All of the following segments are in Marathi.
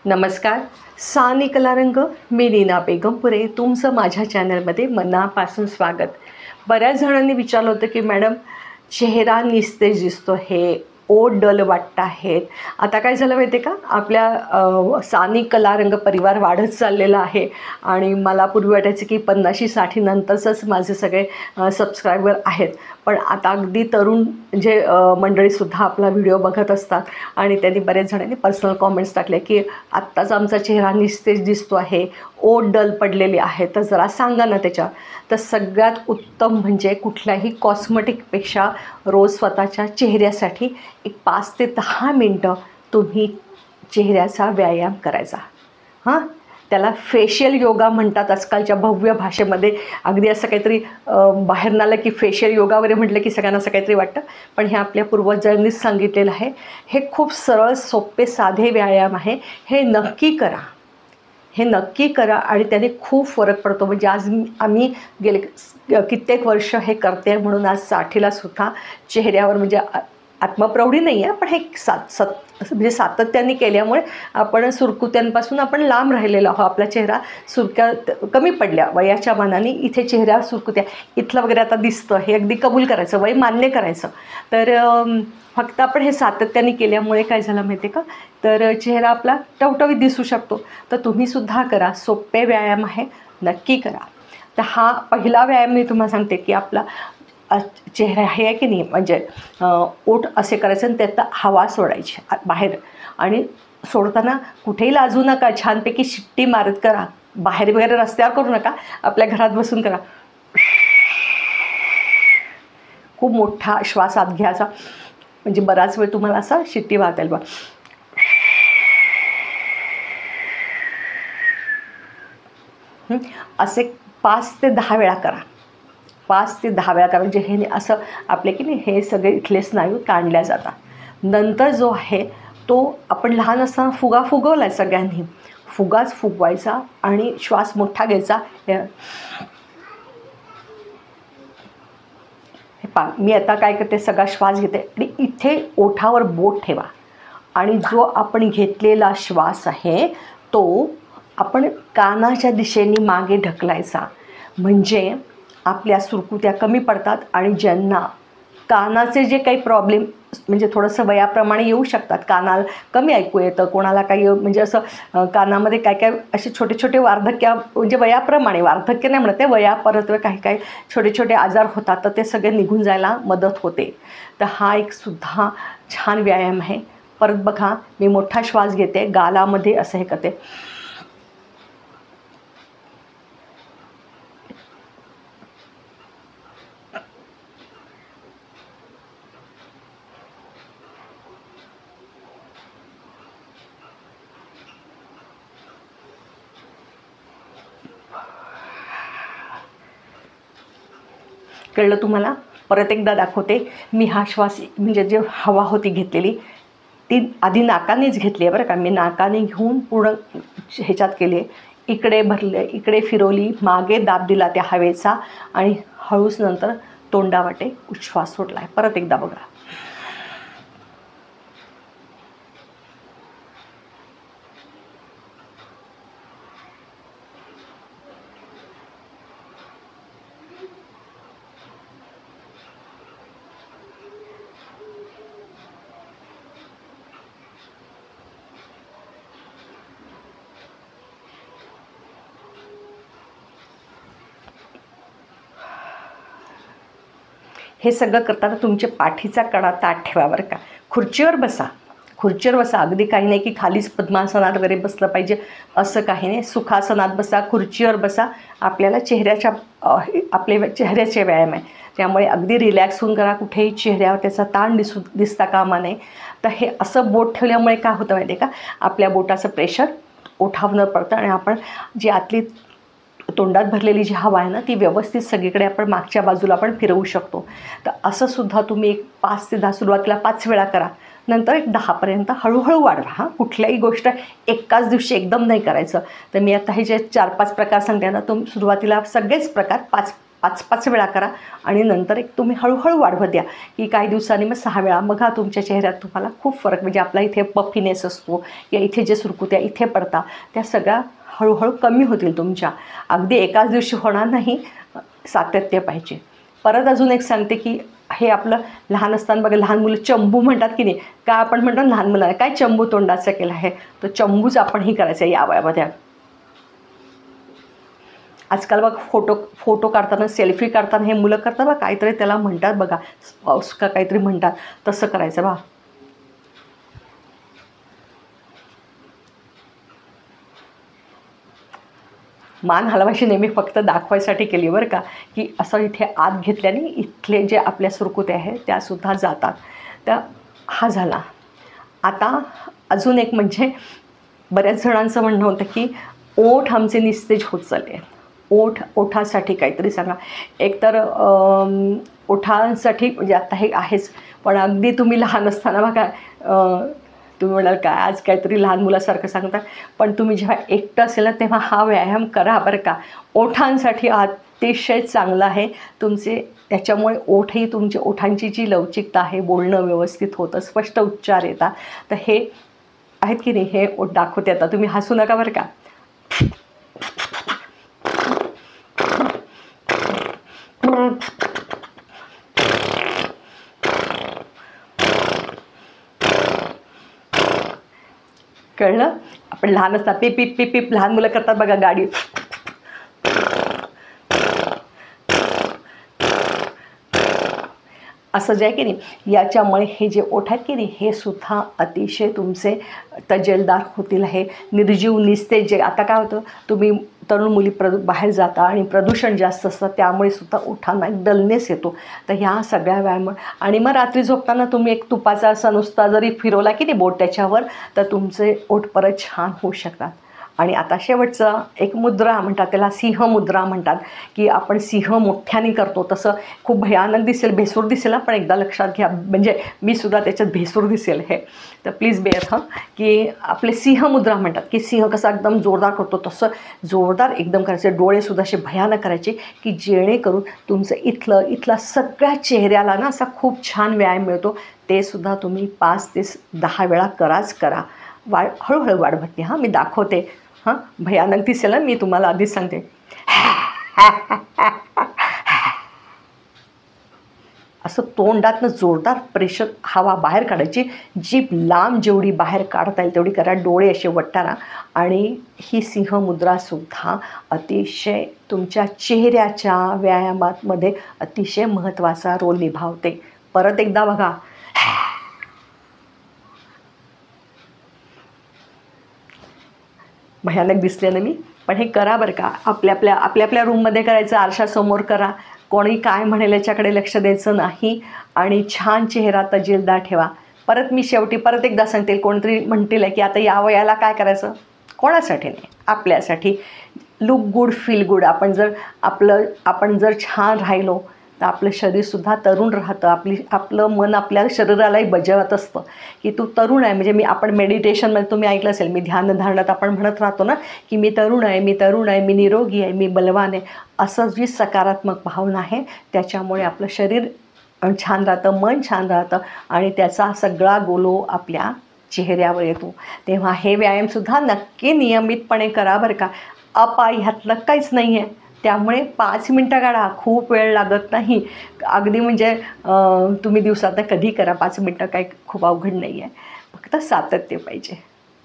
नमस्कार. सानी कलारंग, मी नीना बेगमपुरे. तुमचं माझ्या चॅनलमध्ये मनापासून स्वागत. बऱ्याच जणांनी विचारलं होतं की मॅडम, चेहरा निस्तेज दिसतो, हे ओठ डल वाटत आहेत. आता काय झालं माहिती आहे का, आपल्या सानी कलारंग परिवार वाढत चाललेला आहे आणि मला पूर्वी वाटायचं की 50-60 नंतरच माझे सगळे सबस्क्रायबर आहेत. पण आता अगदी तरुण जे मंडळीसुद्धा आपला व्हिडिओ बघत असतात आणि त्यांनी बरेच जणांनी पर्सनल कॉमेंट्स टाकले की आत्ताच आमचा चेहरा निस्तेज दिसतो आहे, ओठ डल पडलेली आहे, तर जरा सांगा ना त्याच्या. तर सगळ्यात उत्तम म्हणजे कुठल्याही कॉस्मेटिकपेक्षा रोज स्वतःच्या चेहऱ्यासाठी एक 5 ते 10 मिनटं तुम्ही चेहऱ्याचा व्यायाम करायचा. त्याला फेशियल योगा म्हणतात आजकालच्या भव्य भाषेमध्ये. अगदी असं काहीतरी बाहेर आलं की फेशियल योगा वगैरे म्हटलं की सगळ्यांना असं काहीतरी वाटतं, पण हे आपल्या पूर्वजांनीच सांगितलेलं आहे. हे खूप सरळ सोपे साधे व्यायाम आहे. हे नक्की करा आणि त्याने खूप फरक पडतो. म्हणजे आज आम्ही गेले कित्येक वर्ष हे करते म्हणून आज 60ला सुद्धा चेहऱ्यावर म्हणजे आत्मप्रौढी नाही आहे, पण हे म्हणजे सातत्याने केल्यामुळे आपण सुरकुत्यांपासून आपण लांब राहिलेलो आहोत. आपला चेहरा सुरक्या कमी पडल्या वयाच्या मानाने. इथे चेहऱ्यावर सुरकुत्या इथलं वगैरे आता दिसतं, हे अगदी कबूल करायचं, वय मान्य करायचं. तर फक्त आपण हे सातत्याने केल्यामुळे काय झालं माहिती आहे का, तर चेहरा आपला टवटवीत दिसू शकतो. तर तुम्हीसुद्धा करा, सोपे व्यायाम आहे, नक्की करा. तर हा पहिला व्यायाम मी तुम्हाला सांगते की आपला चेहरा हे आहे की नाही, म्हणजे ओठ असे करायचं आणि त्यात हवा सोडायची बाहेर. आणि सोडताना कुठेही लाजू नका, छानपैकी शिट्टी मारत करा. बाहेर वगैरे रस्त्यावर करू नका, आपल्या घरात बसून करा. खूप मोठा श्वास आत घ्यायचा, म्हणजे बराच वेळ तुम्हाला असा शिट्टी मारता येईल बा. असे 5 ते 10 वेळा करा. 5 ते 10 वेळा करा. म्हणजे हे असं आपले की नाही हे सगळे इथले स्नायू ताणल्या जातात. नंतर जो आहे तो आपण लहान असताना फुगा फुगवला आहे सगळ्यांनी. फुगाच फुगवायचा आणि श्वास मोठा घ्यायचा. हे पा मी आता काय करते, सगळा श्वास घेते आणि इथे ओठावर बोट ठेवा आणि जो आपण घेतलेला श्वास आहे तो आपण कानाच्या दिशेने मागे ढकलायचा. म्हणजे आपल्या सुरकुत्या कमी पडतात. आणि ज्यांना कानाचे जे काही प्रॉब्लेम म्हणजे थोडंसं वयाप्रमाणे येऊ शकतात, कानाला कमी ऐकू येतं, कोणाला काही म्हणजे असं कानामध्ये काय काय असे छोटे छोटे वार्धक्य, म्हणजे वयाप्रमाणे, वार्धक्य नाही म्हणत, ते वयापरत्व काही काही छोटे छोटे आजार होतात, तर ते सगळे निघून जायला मदत होते. तर हा एक सुद्धा छान व्यायाम आहे. परत बघा, मी मोठा श्वास घेते, गालामध्ये असं हे करते. कळलं तुम्हाला? परत एकदा दाखवते. मी हा श्वास म्हणजे जे हवा होती घेतलेली ती आधी नाकानेच घेतली आहे बरं का. मी नाकाने घेऊन पूर्ण ह्याच्यात केली आहे, इकडे भरले, इकडे फिरवली, मागे दाब दिला त्या हवेचा आणि हळूच नंतर तोंडावाटे उच्छ्वास सोडला आहे. परत एकदा बघा. हे सगळं करताना तुमच्या पाठीचा कणा ताठ ठेवा बरं का. खुर्चीवर बसा. अगदी काही नाही की खालीच पद्मासनात वगैरे बसलं पाहिजे असं काही नाही. सुखासनात बसा, खुर्चीवर बसा. आपल्याला आपले चेहऱ्याचे व्यायाम आहे, त्यामुळे अगदी रिलॅक्स होऊन करा. कुठेही चेहऱ्यावर त्याचा ताण दिसता कामा नये. तर हे असं बोट ठेवल्यामुळे काय होतं माहिती आहे का, आपल्या बोटाचं प्रेशर ओठावर पडतं आणि आपण जी आतली तोंडात भरलेली जी हवा आहे ना, ती व्यवस्थित सगळीकडे आपण मागच्या बाजूला पण फिरवू शकतो. तर असं सुद्धा तुम्ही एक 5 ते 10 सुरुवातीला 5 वेळा करा, नंतर एक 10पर्यंत हळूहळू वाढवा. कुठल्याही गोष्ट एकाच दिवशी एकदम नाही करायचं. तर मी आता हे जे 4-5 प्रकार सांगते ना, तो सुरुवातीला सगळेच प्रकार 5 5-5 वेळा करा आणि नंतर एक तुम्ही हळूहळू वाढवत द्या की काही दिवसांनी मग 6 वेळा. मग हा तुमच्या चेहऱ्यात तुम्हाला खूप फरक, म्हणजे आपला इथे पफीनेस असतो या इथे जे सुरकुत्या इथे पडतात त्या सगळ्या हळूहळू कमी होतील तुमच्या. अगदी एकाच दिवशी होणार नाही, सातत्य पाहिजे. परत अजून एक सांगते की हे आपलं लहान असताना बघा लहान मुलं चंबू म्हणतात की नाही, का आपण म्हणतो लहान मुलांना काय चंबू तोंडाचा केला आहे, तो चंबूच आपणही करायचं आहे या वयामध्ये. आजकाल बघ फोटो काढताना सेल्फी काढताना हे मुलं करतात बघा, काहीतरी त्याला म्हणतात बघा, स्पाउस का काहीतरी म्हणतात, तसं करायचं बा. मान हलवायची नेहमी फक्त दाखवायसाठी केली बरं का, की असं इथे आत घेतल्याने इथले जे आपल्या सुरकुत्या आहेत त्यासुद्धा जातात. तर हा झाला. आता अजून एक म्हणजे बऱ्याच जणांचं म्हणणं होतं की ओठ आमचे निस्तेज होत चालले. ओठासाठी काहीतरी सांगा. एकतर ओठांसाठी म्हणजे आता हे आहेच, पण अगदी तुम्ही लहान असताना बघा, तुम्ही म्हणाल काय आज काहीतरी लहान मुलासारखं सांगता, पण तुम्ही जेव्हा एकटं असेल ना तेव्हा हा व्यायाम करा बरं का. ओठांसाठी अतिशय चांगला आहे तुमचे. त्याच्यामुळे ओठही तुमची ओठांची जी लवचिकता आहे, बोलणं व्यवस्थित होतं, स्पष्ट उच्चार येतात. तर हे आहेत की नाही, हे ओठ दाखवते. आता तुम्ही हसू नका बरं का. कळलं? आपण लहान असतात पिप पिप पिप पिप लहान मुलं करतात बघा गाडी. असं जे आहे की नाही, याच्यामुळे हे जे ओठ आहेत की नाही हे सुद्धा अतिशय तुमचे तजेलदार होतील. हे निर्जीव निस्तेज जे आता काय होतं, तुम्ही तरुण मुली बाहेर जाता आणि प्रदूषण जास्त असतं त्यामुळे सुद्धा ओठांना एक डलनेस येतो. तर ह्या सगळ्या व्यायाम आणि मग रात्री झोपताना तुम्ही एक तुपाचा असा नुसता जरी फिरवला की नाही बोट त्याच्यावर, तर तुमचे ओठ परत छान होऊ शकतात. आणि आता शेवटचा एक मुद्रा म्हणतात, त्याला सिंह मुद्रा म्हणतात, की आपण सिंह मोठ्याने करतो तसं खूप भयानक दिसेल, भेसूर दिसेल, पण एकदा लक्षात घ्या, म्हणजे मी सुद्धा त्याच्यात भेसूर दिसेल हे, तर प्लीज बेअर हा, की आपले सिंह मुद्रा म्हणतात की सिंह कसा एकदम जोरदार करतो तसं जोरदार एकदम करायचं. डोळेसुद्धा असे भयानक करायचे की जेणेकरून तुमचं इथला सगळ्या चेहऱ्याला ना असा खूप छान व्यायाम मिळतो. ते सुद्धा तुम्ही 5 ते 10 वेळा करा. हळूहळू वाढवते. हां, मी दाखवते. हां, भयानक दिसेल ना, मी तुम्हाला आधीच सांगते. असं तोंडातनं जोरदार प्रेशर हवा बाहेर काढायची. जीभ लांब जेवढी बाहेर काढता येईल तेवढी करा. डोळे असे वटारा. आणि ही सिंह मुद्रासुद्धा अतिशय तुमच्या चेहऱ्याच्या व्यायामामध्ये अतिशय महत्त्वाचा रोल निभावते. परत एकदा बघा. भयानक दिसले ना मी, पण हे करा बरं का. आपल्या रूममध्ये करायचं, आरशासमोर करा. कोणी काय म्हणेल याच्याकडे लक्ष द्यायचं नाही आणि छान चेहरा तजेलदार ठेवा. परत मी शेवटी परत एकदा सांगते, कोणतरी म्हणतील की आता या वयाला काय करायचं, कोणासाठी नाही, आपल्यासाठी. Look good, feel good. आपण जर छान राहिलो तर आपलं शरीरसुद्धा तरुण राहतं. आपलं मन आपल्या शरीरालाही बजावत असतं की तू तरुण आहे. म्हणजे आपण मेडिटेशनमध्ये तुम्ही ऐकलं असेल, मी ध्यानधारणात आपण म्हणत राहतो ना की मी तरुण आहे, मी निरोगी आहे, मी बलवान आहे. असं जी सकारात्मक भावना आहे त्याच्यामुळे आपलं शरीर छान राहतं, मन छान राहतं आणि त्याचा सगळा गोलो आपल्या चेहऱ्यावर येतो. तेव्हा हे व्यायामसुद्धा नक्की नियमितपणे करा बरं का. ह्यातलं काहीच नाही आहे. त्यामुळे 5 मिनटं काढा, खूप वेळ लागत नाही. अगदी म्हणजे तुम्ही दिवसात कधी करा, 5 मिनटं काही खूप अवघड नाही आहे. फक्त सातत्य पाहिजे.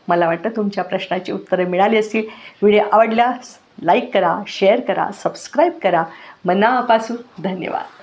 मला वाटतं तुमच्या प्रश्नाची उत्तरं मिळाली असतील. व्हिडिओ आवडल्यास लाईक करा, शेअर करा, सबस्क्राईब करा. मनापासून धन्यवाद.